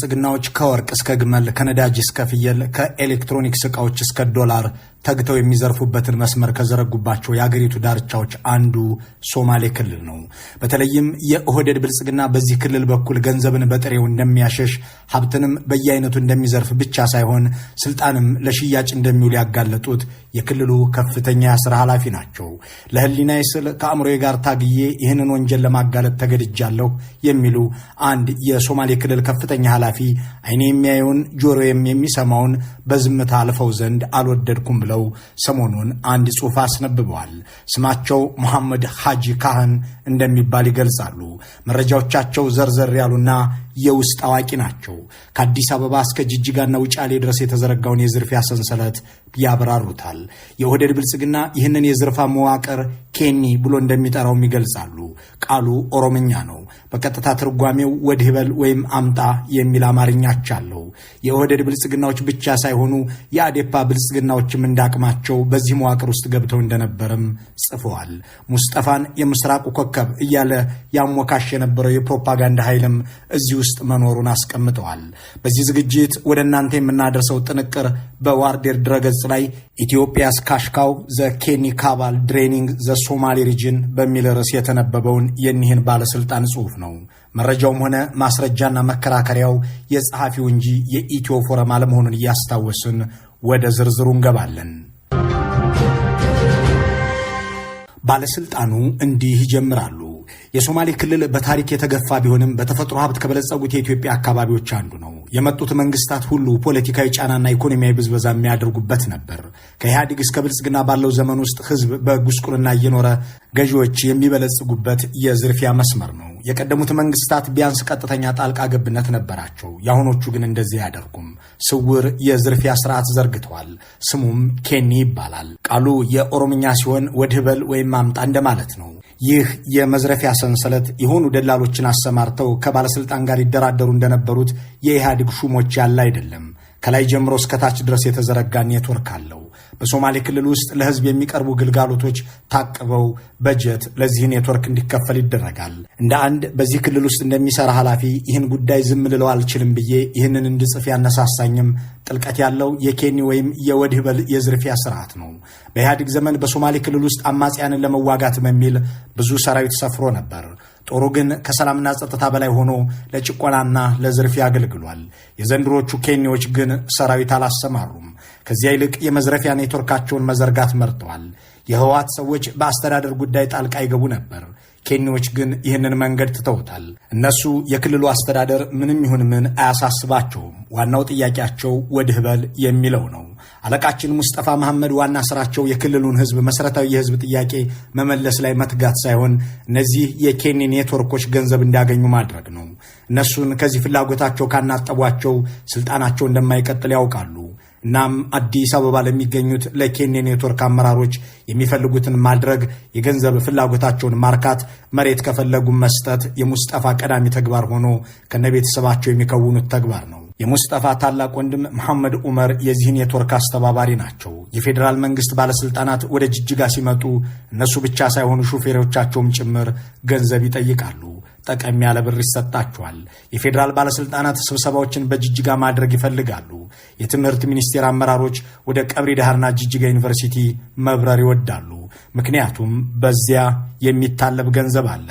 ብልጽግናዎች ከወርቅ እስከ ግመል ከነዳጅ እስከ ፍየል ከኤሌክትሮኒክስ ዕቃዎች እስከ ዶላር ተግተው የሚዘርፉበትን መስመር ከዘረጉባቸው የአገሪቱ ዳርቻዎች አንዱ ሶማሌ ክልል ነው። በተለይም የኦህዴድ ብልጽግና በዚህ ክልል በኩል ገንዘብን በጥሬው እንደሚያሸሽ ሀብትንም በየአይነቱ እንደሚዘርፍ ብቻ ሳይሆን ስልጣንም ለሽያጭ እንደሚውል ያጋለጡት የክልሉ ከፍተኛ የሥራ ኃላፊ ናቸው። ለህሊናዬ ስል ከአእምሮዬ ጋር ታግዬ ይህንን ወንጀል ለማጋለጥ ተገድጃለሁ የሚሉ አንድ የሶማሌ ክልል ከፍተኛ ኃላፊ አይኔ የሚያየውን ጆሮዬም የሚሰማውን በዝምታ አልፈው ዘንድ አልወደድኩም ብለው ሰሞኑን አንድ ጽሑፍ አስነብበዋል። ስማቸው መሐመድ ሐጂ ካህን እንደሚባል ይገልጻሉ። መረጃዎቻቸው ዘርዘር ያሉና የውስጥ አዋቂ ናቸው። ከአዲስ አበባ እስከ ጅጅጋና ውጫሌ ድረስ የተዘረጋውን የዝርፊያ ሰንሰለት ያብራሩታል። የኦህዴድ ብልጽግና ይህንን የዝርፋ መዋቅር ኬኒ ብሎ እንደሚጠራውም ይገልጻሉ። ቃሉ ኦሮምኛ ነው። በቀጥታ ትርጓሜው ወድህ በል ወይም አምጣ የሚል አማርኛች አለው። የኦህዴድ ብልጽግናዎች ብቻ ሳይሆኑ የአዴፓ ብልጽግናዎችም እንዳቅማቸው በዚህ መዋቅር ውስጥ ገብተው እንደነበርም ጽፈዋል። ሙስጠፋን የምስራቁ ኮከብ እያለ ያሞካሽ የነበረው የፕሮፓጋንዳ ኃይልም እዚህ ውስጥ መኖሩን አስቀምጠዋል። በዚህ ዝግጅት ወደ እናንተ የምናደርሰው ጥንቅር በዋርዴር ድረገጽ ላይ ኢትዮጵያስ ካሽካው ዘ ኬኒ ካባል ድሬኒንግ ዘ ሶማሌ ሪጅን በሚል ርዕስ የተነበበውን የኒህን ባለስልጣን ጽሑፍ ነው። መረጃውም ሆነ ማስረጃና መከራከሪያው የጸሐፊው እንጂ የኢትዮ ፎረም አለመሆኑን እያስታወስን ወደ ዝርዝሩ እንገባለን። ባለስልጣኑ እንዲህ ይጀምራሉ። የሶማሌ ክልል በታሪክ የተገፋ ቢሆንም በተፈጥሮ ሀብት ከበለጸጉት የኢትዮጵያ አካባቢዎች አንዱ ነው። የመጡት መንግስታት ሁሉ ፖለቲካዊ ጫናና ኢኮኖሚያዊ ብዝበዛ የሚያደርጉበት ነበር። ከኢህአዴግ እስከ ብልጽግና ባለው ዘመን ውስጥ ህዝብ በጉስቁልና እየኖረ ገዢዎች የሚበለጽጉበት የዝርፊያ መስመር ነው። የቀደሙት መንግስታት ቢያንስ ቀጥተኛ ጣልቃ ገብነት ነበራቸው። የአሁኖቹ ግን እንደዚህ አያደርጉም። ስውር የዝርፊያ ስርዓት ዘርግተዋል። ስሙም ኬኒ ይባላል። ቃሉ የኦሮምኛ ሲሆን ወድህ በል ወይም አምጣ እንደማለት ነው። ይህ የመዝረፊያ ሰንሰለት የሆኑ ደላሎችን አሰማርተው ከባለስልጣን ጋር ይደራደሩ እንደነበሩት የኢህአዴግ ሹሞች ያለ አይደለም። ከላይ ጀምሮ እስከታች ድረስ የተዘረጋ ኔትወርክ አለው። በሶማሌ ክልል ውስጥ ለህዝብ የሚቀርቡ ግልጋሎቶች ታቅበው በጀት ለዚህ ኔትወርክ እንዲከፈል ይደረጋል። እንደ አንድ በዚህ ክልል ውስጥ እንደሚሰራ ኃላፊ ይህን ጉዳይ ዝም ልለው አልችልም ብዬ ይህንን እንድጽፍ ያነሳሳኝም ጥልቀት ያለው የኬኒ ወይም የወድህ በል የዝርፊያ ስርዓት ነው። በኢህአዴግ ዘመን በሶማሌ ክልል ውስጥ አማጽያንን ለመዋጋት በሚል ብዙ ሰራዊት ሰፍሮ ነበር። ጦሩ ግን ከሰላምና ጸጥታ በላይ ሆኖ ለጭቆናና ለዝርፊያ አገልግሏል። የዘንድሮቹ ኬኒዎች ግን ሰራዊት አላሰማሩም። ከዚያ ይልቅ የመዝረፊያ ኔትወርካቸውን መዘርጋት መርጠዋል። የህወሓት ሰዎች በአስተዳደር ጉዳይ ጣልቃ ይገቡ ነበር። ኬኒዎች ግን ይህንን መንገድ ትተውታል። እነሱ የክልሉ አስተዳደር ምንም ይሁን ምን አያሳስባቸውም። ዋናው ጥያቄያቸው ወድህ በል የሚለው ነው። አለቃችን ሙስጠፋ መሐመድ ዋና ስራቸው የክልሉን ህዝብ መሰረታዊ የህዝብ ጥያቄ መመለስ ላይ መትጋት ሳይሆን እነዚህ የኬኒ ኔትወርኮች ገንዘብ እንዲያገኙ ማድረግ ነው። እነሱን ከዚህ ፍላጎታቸው ካናጠቧቸው ስልጣናቸው እንደማይቀጥል ያውቃሉ። እናም አዲስ አበባ ለሚገኙት ለኬኒ ኔትወርክ አመራሮች የሚፈልጉትን ማድረግ፣ የገንዘብ ፍላጎታቸውን ማርካት፣ መሬት ከፈለጉ መስጠት የሙስጠፋ ቀዳሚ ተግባር ሆኖ ከነቤተሰባቸው የሚከውኑት ተግባር ነው። የሙስጠፋ ታላቅ ወንድም መሐመድ ዑመር የዚህ ኔትወርክ አስተባባሪ ናቸው። የፌዴራል መንግስት ባለስልጣናት ወደ ጅጅጋ ሲመጡ እነሱ ብቻ ሳይሆኑ ሹፌሮቻቸውም ጭምር ገንዘብ ይጠይቃሉ። ጠቀም ያለ ብር ይሰጣቸዋል። የፌዴራል ባለስልጣናት ስብሰባዎችን በጅጅጋ ማድረግ ይፈልጋሉ። የትምህርት ሚኒስቴር አመራሮች ወደ ቀብሪ ዳህርና ጅጅጋ ዩኒቨርሲቲ መብረር ይወዳሉ። ምክንያቱም በዚያ የሚታለብ ገንዘብ አለ።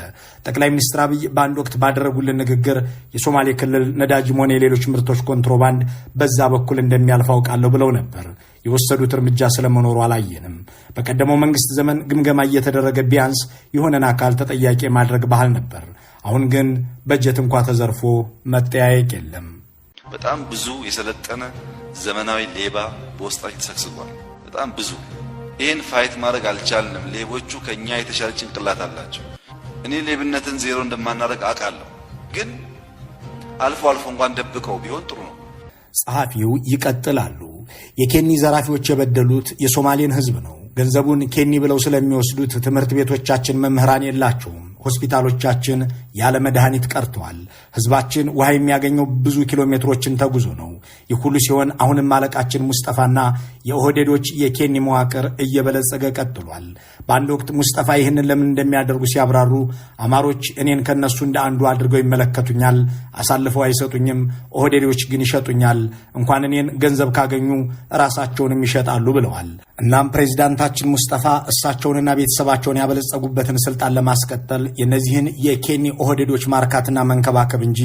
ጠቅላይ ሚኒስትር አብይ በአንድ ወቅት ባደረጉልን ንግግር የሶማሌ ክልል ነዳጅም ሆነ የሌሎች ምርቶች ኮንትሮባንድ በዛ በኩል እንደሚያልፍ አውቃለሁ ብለው ነበር። የወሰዱት እርምጃ ስለመኖሩ አላየንም። በቀደመው መንግስት ዘመን ግምገማ እየተደረገ ቢያንስ የሆነን አካል ተጠያቂ ማድረግ ባህል ነበር። አሁን ግን በጀት እንኳ ተዘርፎ መጠያየቅ የለም። በጣም ብዙ የሰለጠነ ዘመናዊ ሌባ በውስጣችን ተሰግስጓል። በጣም ብዙ። ይህን ፋይት ማድረግ አልቻልንም። ሌቦቹ ከኛ የተሻለ ጭንቅላት አላቸው። እኔ ሌብነትን ዜሮ እንደማናደርግ አውቃለሁ፣ ግን አልፎ አልፎ እንኳን ደብቀው ቢሆን ጥሩ ነው። ጸሐፊው ይቀጥላሉ። የኬኒ ዘራፊዎች የበደሉት የሶማሌን ህዝብ ነው። ገንዘቡን ኬኒ ብለው ስለሚወስዱት ትምህርት ቤቶቻችን መምህራን የላቸውም። ሆስፒታሎቻችን ያለ መድኃኒት ቀርተዋል። ህዝባችን ውሃ የሚያገኘው ብዙ ኪሎ ሜትሮችን ተጉዞ ነው። ይህ ሁሉ ሲሆን አሁንም አለቃችን ሙስጠፋና የኦህዴዶች የኬኒ መዋቅር እየበለጸገ ቀጥሏል። በአንድ ወቅት ሙስጠፋ ይህንን ለምን እንደሚያደርጉ ሲያብራሩ አማሮች እኔን ከነሱ እንደ አንዱ አድርገው ይመለከቱኛል፣ አሳልፈው አይሰጡኝም። ኦህዴዶች ግን ይሸጡኛል። እንኳን እኔን ገንዘብ ካገኙ ራሳቸውንም ይሸጣሉ ብለዋል። እናም ፕሬዚዳንታችን ሙስጠፋ እሳቸውንና ቤተሰባቸውን ያበለጸጉበትን ስልጣን ለማስቀጠል የእነዚህን የኬኒ ኦህዴዶች ማርካትና መንከባከብ እንጂ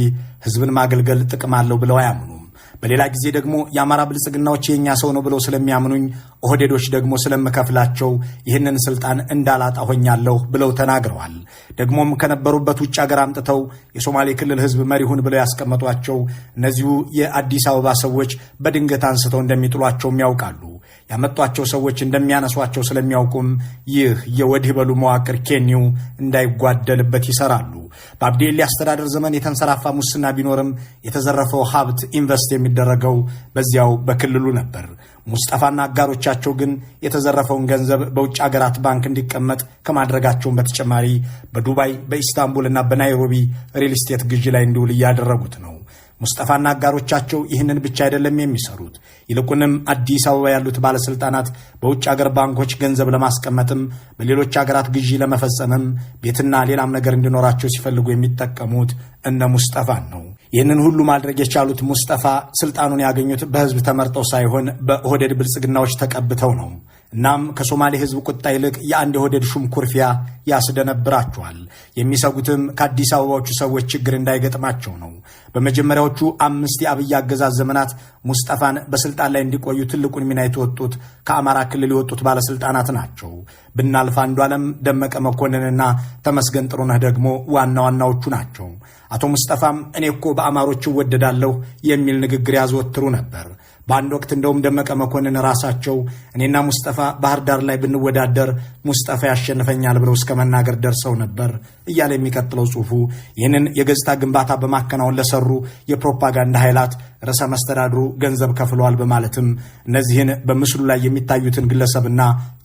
ህዝብን ማገልገል ጥቅም አለው ብለው አያምኑም። በሌላ ጊዜ ደግሞ የአማራ ብልጽግናዎች የኛ ሰው ነው ብለው ስለሚያምኑኝ ኦህዴዶች ደግሞ ስለምከፍላቸው ይህንን ስልጣን እንዳላጣ ሆኛለሁ ብለው ተናግረዋል። ደግሞም ከነበሩበት ውጭ ሀገር አምጥተው የሶማሌ ክልል ህዝብ መሪሁን ብለው ያስቀመጧቸው እነዚሁ የአዲስ አበባ ሰዎች በድንገት አንስተው እንደሚጥሏቸውም ያውቃሉ። ያመጧቸው ሰዎች እንደሚያነሷቸው ስለሚያውቁም ይህ የወዲህ በሉ መዋቅር ኬኒው እንዳይጓደልበት ይሰራሉ። በአብዲኤሊ አስተዳደር ዘመን የተንሰራፋ ሙስና ቢኖርም የተዘረፈው ሀብት ኢንቨስት የሚደረገው በዚያው በክልሉ ነበር። ሙስጠፋና አጋሮቻቸው ግን የተዘረፈውን ገንዘብ በውጭ ሀገራት ባንክ እንዲቀመጥ ከማድረጋቸውን በተጨማሪ በዱባይ በኢስታንቡልና በናይሮቢ ሪል ስቴት ግዢ ላይ እንዲውል እያደረጉት ነው። ሙስጠፋና አጋሮቻቸው ይህንን ብቻ አይደለም የሚሰሩት። ይልቁንም አዲስ አበባ ያሉት ባለስልጣናት በውጭ ሀገር ባንኮች ገንዘብ ለማስቀመጥም በሌሎች ሀገራት ግዢ ለመፈጸምም ቤትና ሌላም ነገር እንዲኖራቸው ሲፈልጉ የሚጠቀሙት እነ ሙስጠፋን ነው። ይህንን ሁሉ ማድረግ የቻሉት ሙስጠፋ ስልጣኑን ያገኙት በህዝብ ተመርጠው ሳይሆን በኦህዴድ ብልጽግናዎች ተቀብተው ነው። እናም ከሶማሌ ህዝብ ቁጣ ይልቅ የአንድ የኦህዴድ ሹም ኩርፊያ ያስደነብራቸዋል። የሚሰጉትም ከአዲስ አበባዎቹ ሰዎች ችግር እንዳይገጥማቸው ነው። በመጀመሪያዎቹ 5 የአብይ አገዛዝ ዘመናት ሙስጠፋን በስልጣን ላይ እንዲቆዩ ትልቁን ሚና የተወጡት ከአማራ ክልል የወጡት ባለስልጣናት ናቸው። ብናልፍ አንዱዓለም፣ ደመቀ መኮንንና ተመስገን ጥሩነህ ደግሞ ዋና ዋናዎቹ ናቸው። አቶ ሙስጠፋም እኔ እኮ በአማሮች እወደዳለሁ የሚል ንግግር ያዘወትሩ ነበር። በአንድ ወቅት እንደውም ደመቀ መኮንን ራሳቸው እኔና ሙስጠፋ ባህር ዳር ላይ ብንወዳደር ሙስጠፋ ያሸንፈኛል ብለው እስከ መናገር ደርሰው ነበር እያለ የሚቀጥለው ጽሑፉ ይህንን የገጽታ ግንባታ በማከናወን ለሰሩ የፕሮፓጋንዳ ኃይላት ርዕሰ መስተዳድሩ ገንዘብ ከፍለዋል በማለትም እነዚህን በምስሉ ላይ የሚታዩትን ግለሰብና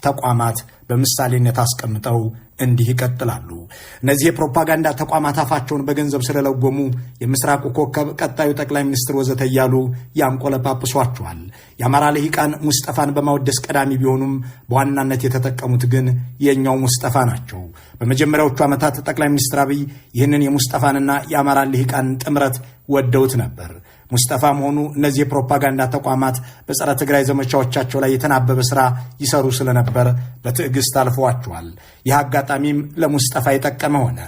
ተቋማት በምሳሌነት አስቀምጠው እንዲህ ይቀጥላሉ። እነዚህ የፕሮፓጋንዳ ተቋማት አፋቸውን በገንዘብ ስለለጎሙ የምስራቁ ኮከብ፣ ቀጣዩ ጠቅላይ ሚኒስትር ወዘተ እያሉ ያንቆለጳጵሷቸዋል። የአማራ ልሂቃን ሙስጠፋን በማወደስ ቀዳሚ ቢሆኑም በዋናነት የተጠቀሙት ግን የኛው ሙስጠፋ ናቸው። በመጀመሪያዎቹ ዓመታት ጠቅላይ ሚኒስትር አብይ ይህንን የሙስጠፋንና የአማራ ልሂቃን ጥምረት ወደውት ነበር። ሙስጠፋም ሆኑ እነዚህ የፕሮፓጋንዳ ተቋማት በጸረ ትግራይ ዘመቻዎቻቸው ላይ የተናበበ ሥራ ይሰሩ ስለነበር በትዕግስት አልፈዋቸዋል። ይህ አጋጣሚም ለሙስጠፋ የጠቀመ ሆነ።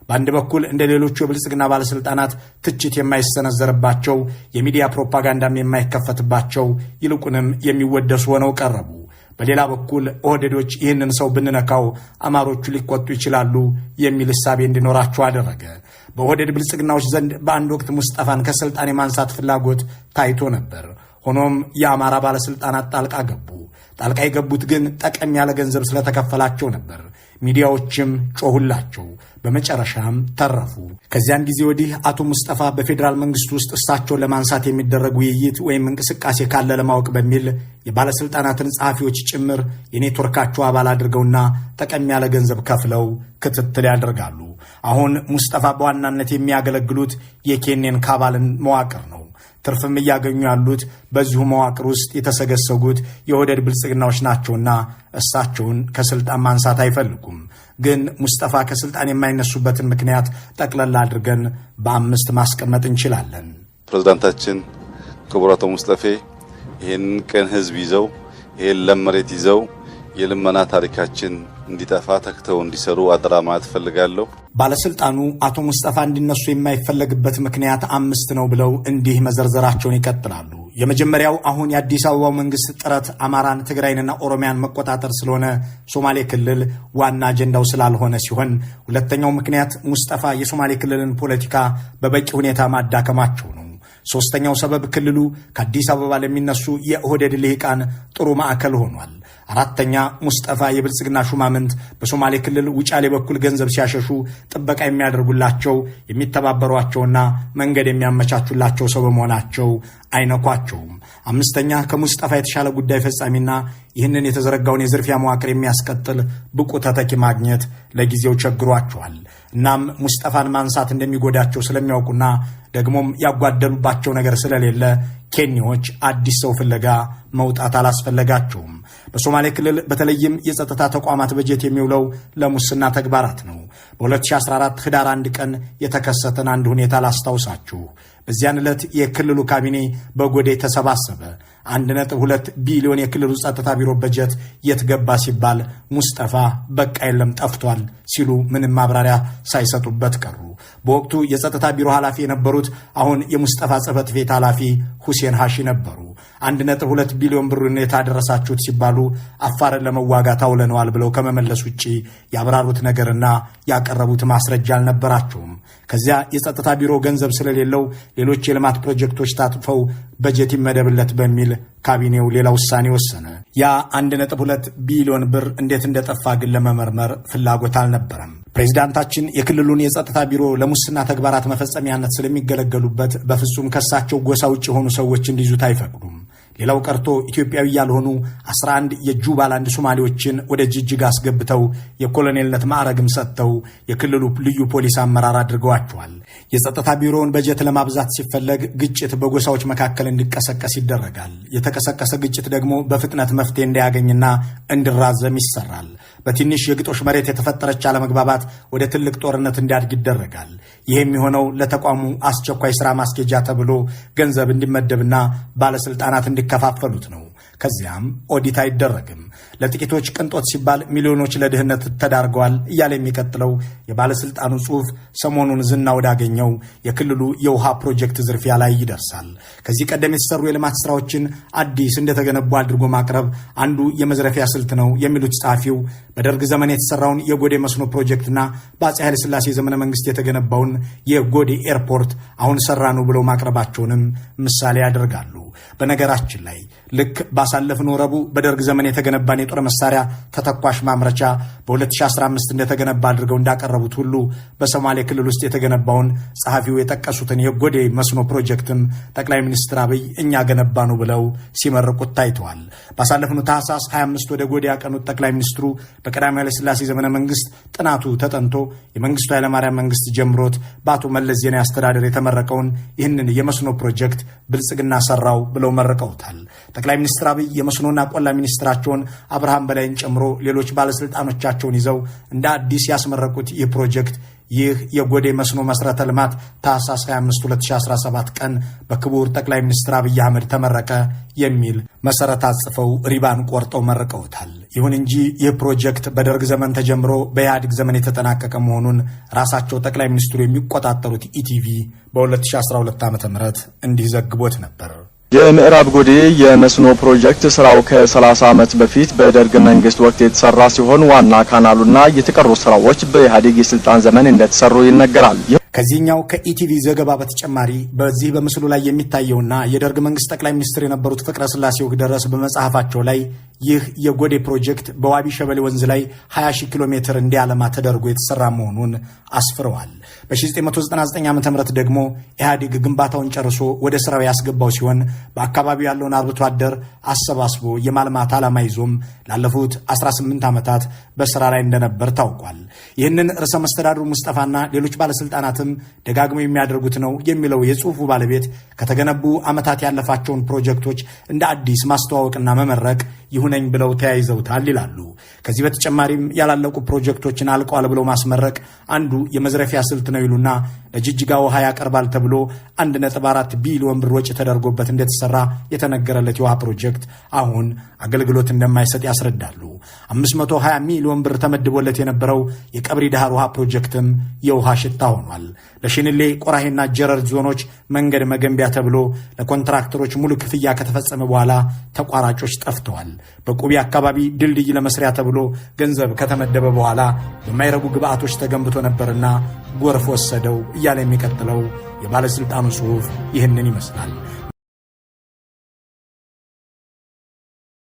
በአንድ በኩል እንደ ሌሎቹ የብልጽግና ባለስልጣናት ትችት የማይሰነዘርባቸው፣ የሚዲያ ፕሮፓጋንዳም የማይከፈትባቸው፣ ይልቁንም የሚወደሱ ሆነው ቀረቡ። በሌላ በኩል ኦህዴዶች ይህንን ሰው ብንነካው አማሮቹ ሊቆጡ ይችላሉ የሚል እሳቤ እንዲኖራቸው አደረገ። በኦህዴድ ብልጽግናዎች ዘንድ በአንድ ወቅት ሙስጠፋን ከስልጣን የማንሳት ፍላጎት ታይቶ ነበር። ሆኖም የአማራ ባለስልጣናት ጣልቃ ገቡ። ጣልቃ የገቡት ግን ጠቀም ያለ ገንዘብ ስለተከፈላቸው ነበር። ሚዲያዎችም ጮሁላቸው። በመጨረሻም ተረፉ። ከዚያን ጊዜ ወዲህ አቶ ሙስጠፋ በፌዴራል መንግስት ውስጥ እሳቸውን ለማንሳት የሚደረግ ውይይት ወይም እንቅስቃሴ ካለ ለማወቅ በሚል የባለስልጣናትን ጸሐፊዎች ጭምር የኔትወርካቸው አባል አድርገውና ጠቀም ያለ ገንዘብ ከፍለው ክትትል ያደርጋሉ። አሁን ሙስጠፋ በዋናነት የሚያገለግሉት የኬኔን ካባልን መዋቅር ነው። ትርፍም እያገኙ ያሉት በዚሁ መዋቅር ውስጥ የተሰገሰጉት የኦህዴድ ብልጽግናዎች ናቸውና እሳቸውን ከስልጣን ማንሳት አይፈልጉም። ግን ሙስጠፋ ከስልጣን የማይነሱበትን ምክንያት ጠቅለል አድርገን በ5 ማስቀመጥ እንችላለን። ፕሬዝዳንታችን ክቡር አቶ ሙስጠፌ ይህን ቀን ህዝብ ይዘው ይህን ለም መሬት ይዘው የልመና ታሪካችን እንዲጠፋ ተክተው እንዲሰሩ አደራ ማለት ፈልጋለሁ። ባለስልጣኑ አቶ ሙስጠፋ እንዲነሱ የማይፈለግበት ምክንያት 5 ነው ብለው እንዲህ መዘርዘራቸውን ይቀጥላሉ። የመጀመሪያው አሁን የአዲስ አበባው መንግስት ጥረት አማራን፣ ትግራይንና ኦሮሚያን መቆጣጠር ስለሆነ ሶማሌ ክልል ዋና አጀንዳው ስላልሆነ ሲሆን፣ ሁለተኛው ምክንያት ሙስጠፋ የሶማሌ ክልልን ፖለቲካ በበቂ ሁኔታ ማዳከማቸው ነው። ሶስተኛው ሰበብ ክልሉ ከአዲስ አበባ ለሚነሱ የኦህዴድ ልሂቃን ጥሩ ማዕከል ሆኗል። አራተኛ ሙስጠፋ የብልጽግና ሹማምንት በሶማሌ ክልል ውጫሌ በኩል ገንዘብ ሲያሸሹ ጥበቃ የሚያደርጉላቸው የሚተባበሯቸውና መንገድ የሚያመቻቹላቸው ሰው በመሆናቸው አይነኳቸውም። አምስተኛ ከሙስጠፋ የተሻለ ጉዳይ ፈጻሚና ይህንን የተዘረጋውን የዝርፊያ መዋቅር የሚያስቀጥል ብቁ ተተኪ ማግኘት ለጊዜው ቸግሯቸዋል። እናም ሙስጠፋን ማንሳት እንደሚጎዳቸው ስለሚያውቁና ደግሞም ያጓደሉባቸው ነገር ስለሌለ ኬንያዎች አዲስ ሰው ፍለጋ መውጣት አላስፈለጋቸውም። በሶማሌ ክልል በተለይም የጸጥታ ተቋማት በጀት የሚውለው ለሙስና ተግባራት ነው። በ2014 ህዳር 1 ቀን የተከሰተን አንድ ሁኔታ ላስታውሳችሁ። በዚያን ዕለት የክልሉ ካቢኔ በጎዴ ተሰባሰበ። 1.2 ቢሊዮን የክልሉ ጸጥታ ቢሮ በጀት የት ገባ ሲባል ሙስጠፋ በቃ የለም ጠፍቷል ሲሉ ምንም ማብራሪያ ሳይሰጡበት ቀሩ። በወቅቱ የጸጥታ ቢሮ ኃላፊ የነበሩት አሁን የሙስጠፋ ጽሕፈት ቤት ኃላፊ ሁሴን ሃሺ ነበሩ። 1.2 ቢሊዮን ብሩን የታደረሳችሁት ሲባሉ አፋርን ለመዋጋት አውለነዋል ብለው ከመመለስ ውጪ ያብራሩት ነገርና ያቀረቡት ማስረጃ አልነበራቸውም። ከዚያ የጸጥታ ቢሮ ገንዘብ ስለሌለው ሌሎች የልማት ፕሮጀክቶች ታጥፈው በጀት ይመደብለት በሚል ካቢኔው ሌላ ውሳኔ ወሰነ። ያ 1.2 ቢሊዮን ብር እንዴት እንደጠፋ ግን ለመመርመር ፍላጎት አልነበረም። ፕሬዚዳንታችን የክልሉን የጸጥታ ቢሮ ለሙስና ተግባራት መፈጸሚያነት ስለሚገለገሉበት በፍጹም ከሳቸው ጎሳ ውጭ የሆኑ ሰዎች እንዲይዙት አይፈቅዱም። ሌላው ቀርቶ ኢትዮጵያዊ ያልሆኑ 11 የጁባላንድ ሶማሌዎችን ወደ ጅጅጋ አስገብተው የኮሎኔልነት ማዕረግም ሰጥተው የክልሉ ልዩ ፖሊስ አመራር አድርገዋቸዋል። የጸጥታ ቢሮውን በጀት ለማብዛት ሲፈለግ ግጭት በጎሳዎች መካከል እንዲቀሰቀስ ይደረጋል። የተቀሰቀሰ ግጭት ደግሞ በፍጥነት መፍትሄ እንዳያገኝና እንዲራዘም ይሰራል። በትንሽ የግጦሽ መሬት የተፈጠረች አለመግባባት ወደ ትልቅ ጦርነት እንዲያድግ ይደረጋል። ይህ የሚሆነው ለተቋሙ አስቸኳይ ሥራ ማስኬጃ ተብሎ ገንዘብ እንዲመደብና ባለሥልጣናት እንዲከፋፈሉት ነው። ከዚያም ኦዲት አይደረግም። ለጥቂቶች ቅንጦት ሲባል ሚሊዮኖች ለድህነት ተዳርገዋል እያለ የሚቀጥለው የባለሥልጣኑ ጽሑፍ ሰሞኑን ዝና ወዳገኘው የክልሉ የውሃ ፕሮጀክት ዝርፊያ ላይ ይደርሳል። ከዚህ ቀደም የተሰሩ የልማት ሥራዎችን አዲስ እንደተገነቡ አድርጎ ማቅረብ አንዱ የመዝረፊያ ስልት ነው የሚሉት ጸሐፊው በደርግ ዘመን የተሰራውን የጎዴ መስኖ ፕሮጀክትና በአፄ ኃይለ ሥላሴ ዘመነ መንግስት የተገነባውን የጎዴ ኤርፖርት አሁን ሰራኑ ብለው ማቅረባቸውንም ምሳሌ ያደርጋሉ። በነገራችን ላይ ልክ ባሳለፍነው ረቡዕ በደርግ ዘመን የተገነባን የጦር መሳሪያ ተተኳሽ ማምረቻ በ2015 እንደተገነባ አድርገው እንዳቀረቡት ሁሉ በሶማሌ ክልል ውስጥ የተገነባውን ጸሐፊው የጠቀሱትን የጎዴ መስኖ ፕሮጀክትም ጠቅላይ ሚኒስትር አብይ እኛ ገነባ ነው ብለው ሲመርቁት ታይተዋል። ባሳለፍነው ታህሳስ 25 ወደ ጎዴ ያቀኑት ጠቅላይ ሚኒስትሩ በቀዳማዊ ኃይለ ሥላሴ ዘመነ መንግስት ጥናቱ ተጠንቶ የመንግስቱ ኃይለማርያም መንግስት ጀምሮት በአቶ መለስ ዜናዊ አስተዳደር የተመረቀውን ይህንን የመስኖ ፕሮጀክት ብልጽግና ሰራው ብለው መርቀውታል። ጠቅላይ ሚኒስትር አብይ የመስኖና ቆላ ሚኒስትራቸውን አብርሃም በላይን ጨምሮ ሌሎች ባለስልጣኖቻቸውን ይዘው እንደ አዲስ ያስመረቁት ይህ ፕሮጀክት ይህ የጎዴ መስኖ መሰረተ ልማት ታህሳስ 25 2017 ቀን በክቡር ጠቅላይ ሚኒስትር አብይ አህመድ ተመረቀ የሚል መሰረት አጽፈው ሪባን ቆርጠው መርቀውታል። ይሁን እንጂ ይህ ፕሮጀክት በደርግ ዘመን ተጀምሮ በኢህአዴግ ዘመን የተጠናቀቀ መሆኑን ራሳቸው ጠቅላይ ሚኒስትሩ የሚቆጣጠሩት ኢቲቪ በ2012 ዓ.ም እንዲህ ዘግቦት ነበር። የምዕራብ ጎዴ የመስኖ ፕሮጀክት ስራው ከ30 ዓመት በፊት በደርግ መንግስት ወቅት የተሰራ ሲሆን ዋና ካናሉና የተቀሩ ስራዎች በኢህአዴግ የስልጣን ዘመን እንደተሰሩ ይነገራል። ከዚህኛው ከኢቲቪ ዘገባ በተጨማሪ በዚህ በምስሉ ላይ የሚታየውና የደርግ መንግስት ጠቅላይ ሚኒስትር የነበሩት ፍቅረ ስላሴ ወግደረስ በመጽሐፋቸው ላይ ይህ የጎዴ ፕሮጀክት በዋቢ ሸበሌ ወንዝ ላይ 20,000 ኪሎ ሜትር እንዲያለማ ተደርጎ የተሰራ መሆኑን አስፍረዋል። በ1999 ዓ.ም ደግሞ ኢህአዴግ ግንባታውን ጨርሶ ወደ ስራው ያስገባው ሲሆን በአካባቢው ያለውን አርብቶ አደር አሰባስቦ የማልማት ዓላማ ይዞም ላለፉት 18 ዓመታት በስራ ላይ እንደነበር ታውቋል። ይህንን ርዕሰ መስተዳድሩ ሙስጠፋና ሌሎች ባለስልጣናትም ደጋግመው የሚያደርጉት ነው የሚለው የጽሑፉ ባለቤት ከተገነቡ ዓመታት ያለፋቸውን ፕሮጀክቶች እንደ አዲስ ማስተዋወቅና መመረቅ ይሁነኝ ብለው ተያይዘውታል ይላሉ። ከዚህ በተጨማሪም ያላለቁ ፕሮጀክቶችን አልቀዋል ብለው ማስመረቅ አንዱ የመዝረፊያ ስልት ነው ይሉና ለጅጅጋ ውሃ ያቀርባል ተብሎ 1.4 ቢሊዮን ብር ወጪ ተደርጎበት እንደተሰራ የተነገረለት የውሃ ፕሮጀክት አሁን አገልግሎት እንደማይሰጥ ያስረዳሉ። 520 ሚሊዮን ብር ተመድቦለት የነበረው የቀብሪ ዳህር ውሃ ፕሮጀክትም የውሃ ሽታ ሆኗል። ለሽንሌ ቆራሄና ጀረር ዞኖች መንገድ መገንቢያ ተብሎ ለኮንትራክተሮች ሙሉ ክፍያ ከተፈጸመ በኋላ ተቋራጮች ጠፍተዋል። በቁቢ አካባቢ ድልድይ ለመስሪያ ተብሎ ገንዘብ ከተመደበ በኋላ በማይረቡ ግብአቶች ተገንብቶ ነበርና ጎርፍ ወሰደው እያለ የሚቀጥለው የባለስልጣኑ ጽሑፍ ይህንን ይመስላል።